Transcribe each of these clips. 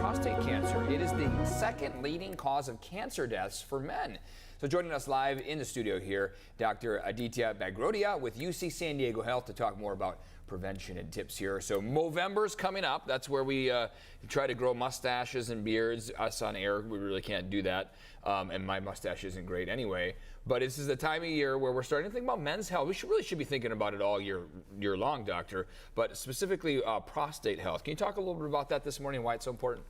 prostate cancer. It is the second leading cause of cancer deaths for men. So joining us live in the studio here, Dr. Aditya Bagrodia with UC San Diego Health to talk more about prevention and tips here. So Movember's coming up. That's where we try to grow mustaches and beards. Us on air, we really can't do that. And my mustache isn't great anyway. But this is the time of year where we're starting to think about men's health. We really should be thinking about it all year long, doctor. But specifically prostate health. Can you talk a little bit about that this morning and why it's so important?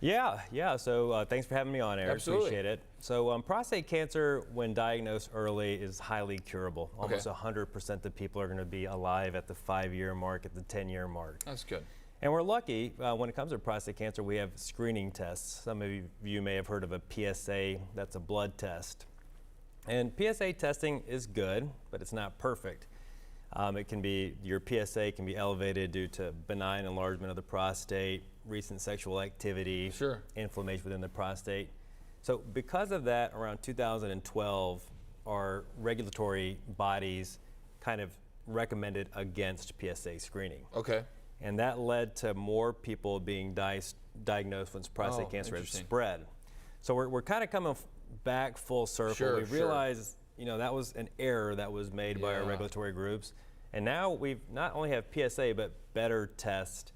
Yeah. So thanks for having me on, Eric. Absolutely. Appreciate it. So prostate cancer, when diagnosed early, is highly curable. Okay. Almost 100% of people are going to be alive at the 5-year mark, at the 10-year mark. That's good. And we're lucky when it comes to prostate cancer. We have screening tests. Some of you may have heard of a PSA. That's a blood test. And PSA testing is good, but it's not perfect. Your PSA can be elevated due to benign enlargement of the prostate, recent sexual activity, Sure. inflammation within the prostate. So because of that, around 2012, our regulatory bodies kind of recommended against PSA screening. Okay. And that led to more people being diagnosed with prostate cancer has spread. So we're kind of coming back full circle. Sure, we realized that was an error that was made by our regulatory groups. And now we've not only have PSA, but better test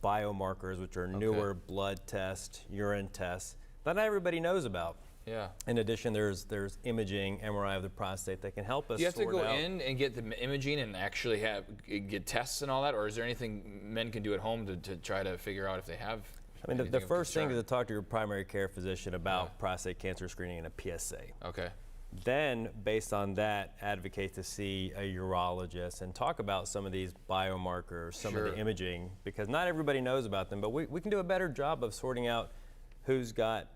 biomarkers, which are newer blood tests, urine tests that not everybody knows about. Yeah. In addition, there's imaging, MRI of the prostate that can help us. Do you have to go out. in and get the imaging and actually get tests and all that, or is there anything men can do at home to try to figure out if they have? I mean, the first thing is to talk to your primary care physician about prostate cancer screening and a PSA. Okay. Then, based on that, advocate to see a urologist and talk about some of these biomarkers, some of the imaging, because not everybody knows about them, but we can do a better job of sorting out who's got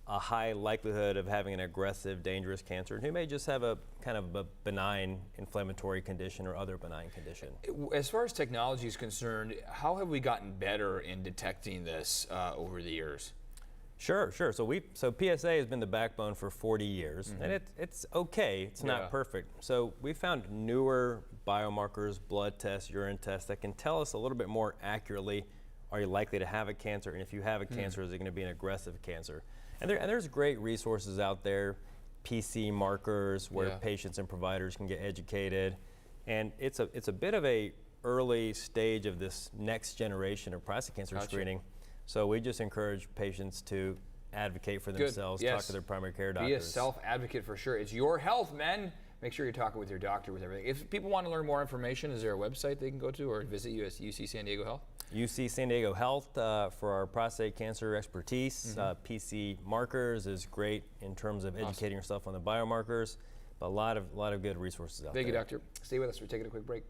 a high likelihood of having an aggressive, dangerous cancer, and who may just have a kind of a benign inflammatory condition or other benign condition. As far as technology is concerned, how have we gotten better in detecting this over the years? Sure. So PSA has been the backbone for 40 years, and it's okay. It's not perfect. So we found newer biomarkers, blood tests, urine tests that can tell us a little bit more accurately, are you likely to have a cancer, and if you have a cancer, is it going to be an aggressive cancer? And there's great resources out there, PC markers, where patients and providers can get educated, and it's a bit of a early stage of this next generation of prostate cancer screening. So we just encourage patients to advocate for themselves, talk to their primary care doctors. Be a self-advocate for sure. It's your health, men. Make sure you're talking with your doctor with everything. If people want to learn more information, is there a website they can go to or visit you at UC San Diego Health? UC San Diego Health for our prostate cancer expertise. PC markers is great in terms of educating yourself on the biomarkers, but a lot of good resources out there. Thank you, doctor. Stay with us. We're taking a quick break.